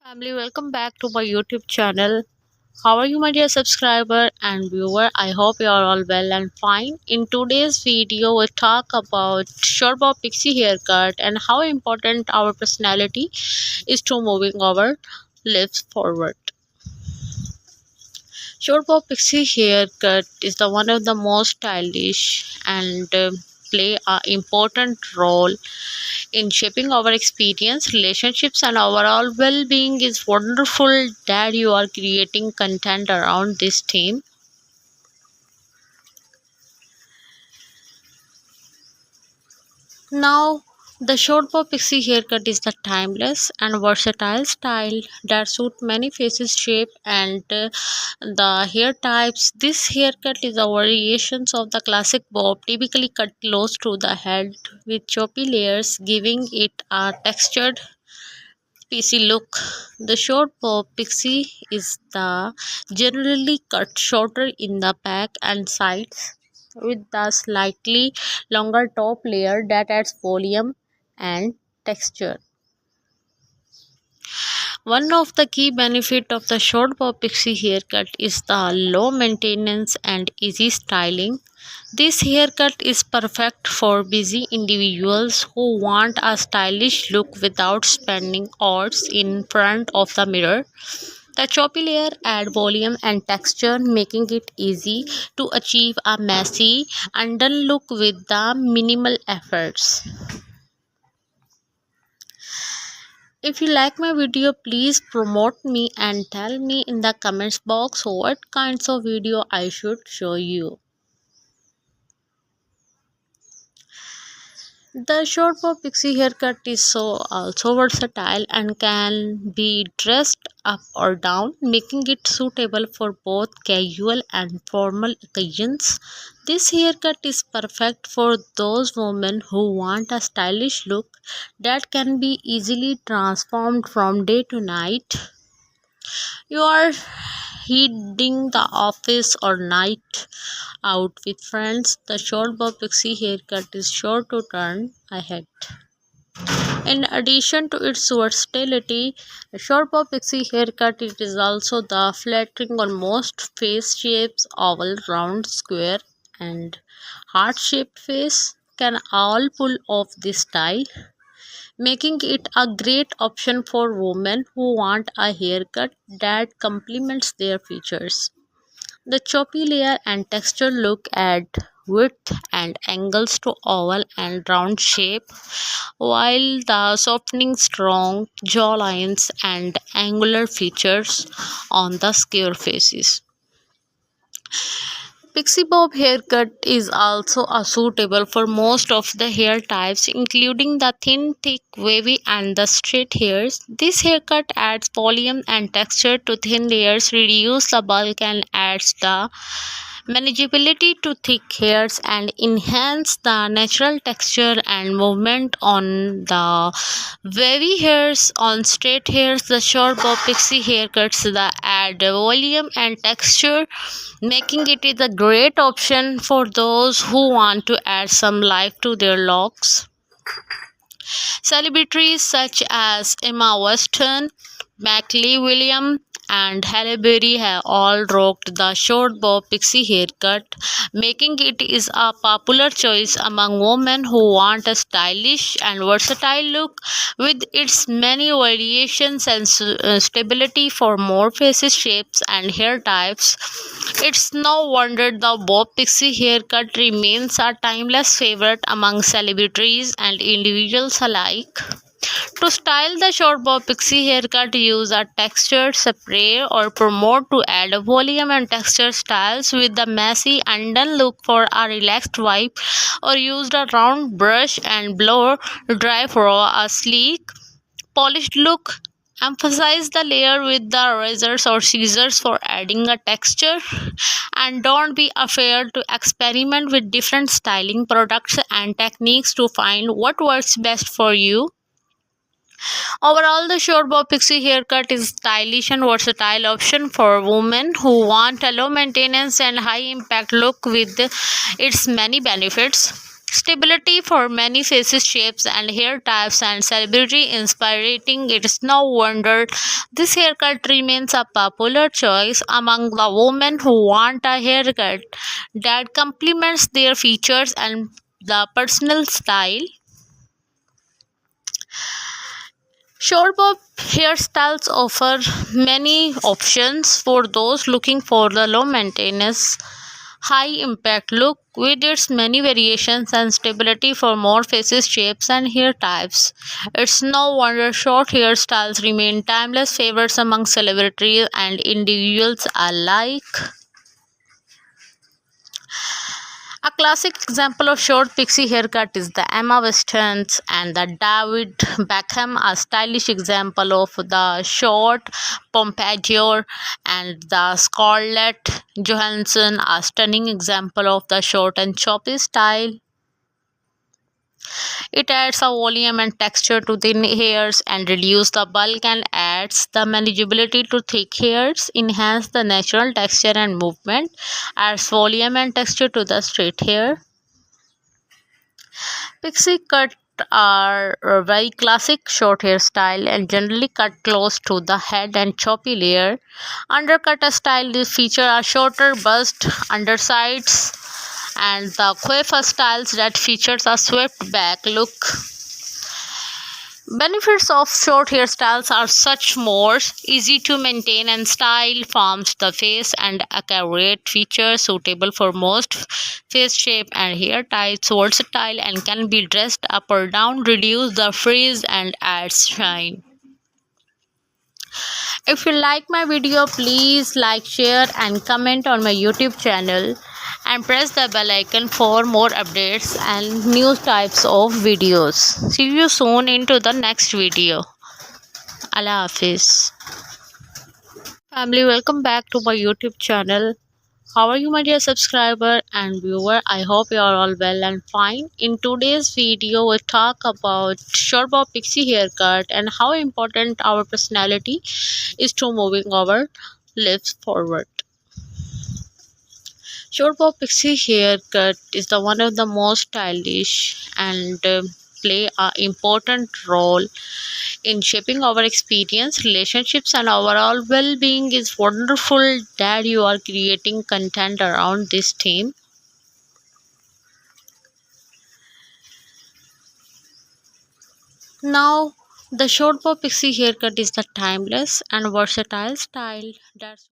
Family, welcome back to my YouTube channel. How are you, my dear subscriber and viewer? I hope you are all well and fine. In today's video, we talk about short bob pixie haircut and how important our personality is to moving our lives forward. Short bob pixie haircut is the one of the most stylish and play a important role in shaping our experience, relationships, and overall well being. Is wonderful that you are creating content around this theme. Now, the short bob pixie haircut is the timeless and versatile style that suits many faces, shape, and the hair types. This haircut is a variation of the classic bob, typically cut close to the head with choppy layers, giving it a textured Pixie look. The short bob pixie is the generally cut shorter in the back and sides with the slightly longer top layer that adds volume and texture. One of the key benefits of the short bob pixie haircut is the low maintenance and easy styling. This haircut is perfect for busy individuals who want a stylish look without spending hours in front of the mirror. The choppy layer add volume and texture, making it easy to achieve a messy, undone look with the minimal efforts. If you like my video, please promote me and tell me in the comments box what kinds of video I should show you. The short bob pixie haircut is also versatile and can be dressed up or down, making it suitable for both casual and formal occasions. This haircut is perfect for those women who want a stylish look that can be easily transformed from day to night. You are heading the office or night out with friends, the short bob pixie haircut is sure to turn ahead. In addition to its versatility, the short bob pixie haircut it is also the flattering on most face shapes, oval, round, square, and heart-shaped face can all pull off this style, making it a great option for women who want a haircut that complements their features. The choppy layer and texture look add width and angles to oval and round shape, while the softening strong jawlines and angular features on the square faces. Pixie bob haircut is also suitable for most of the hair types, including the thin, thick, wavy, and the straight hairs. This haircut adds volume and texture to thin layers, reduces the bulk, and adds the manageability to thick hairs and enhance the natural texture and movement on the wavy hairs. On straight hairs, the short bob pixie haircuts the add volume and texture, making it is a great option for those who want to add some life to their locks. Celebrities such as Emma Watson, Mackley William, and Halle Berry have all rocked the short bob pixie haircut, making it is a popular choice among women who want a stylish and versatile look. With its many variations and stability for more faces, shapes, and hair types, it's no wonder the bob pixie haircut remains a timeless favorite among celebrities and individuals alike. To style the short bob pixie haircut, use a textured spray or promote to add volume and texture styles with the messy undone look for a relaxed vibe, or use a round brush and blow dry for a sleek, polished look. Emphasize the layer with the razors or scissors for adding a texture, and don't be afraid to experiment with different styling products and techniques to find what works best for you. Overall, the short bob pixie haircut is a stylish and versatile option for women who want a low maintenance and high impact look with its many benefits. Stability for many faces, shapes, and hair types, and celebrity inspiring. It's no wonder this haircut remains a popular choice among the women who want a haircut that complements their features and the personal style. Short bob hairstyles offer many options for those looking for the low maintenance, high impact look with its many variations and stability for more faces, shapes, and hair types. It's no wonder short hairstyles remain timeless favorites among celebrities and individuals alike. A classic example of short pixie haircut is the Emma Watson's and the David Beckham, a stylish example of the short pompadour, and the Scarlett Johansson, a stunning example of the short and choppy style. It adds a volume and texture to thin hairs and reduces the bulk and adds the manageability to thick hairs, enhance the natural texture and movement, adds volume and texture to the straight hair. Pixie cut are a very classic short hairstyle and generally cut close to the head and choppy layer. Undercut style they feature a shorter bust, undersides, and the coiffure styles that features a swept back look. Benefits of short hairstyles are such more easy to maintain and style forms the face and accurate features suitable for most face shape and hair types, versatile and can be dressed up or down, reduce the frizz and adds shine. If you like my video, please like, share and comment on my YouTube channel and press the bell icon for more updates and new types of videos. See you soon into the next video. Allah Hafiz. Family, welcome back to my YouTube channel. How are you, my dear subscriber and viewer? I hope you are all well and fine. In today's video, we talk about short bob pixie haircut and how important our personality is to moving our lives forward. Short bob pixie haircut is the one of the most stylish and play a important role in shaping our experience, relationships, and overall well-being. Is wonderful that you are creating content around this theme. Now, the short bob pixie haircut is the timeless and versatile style that's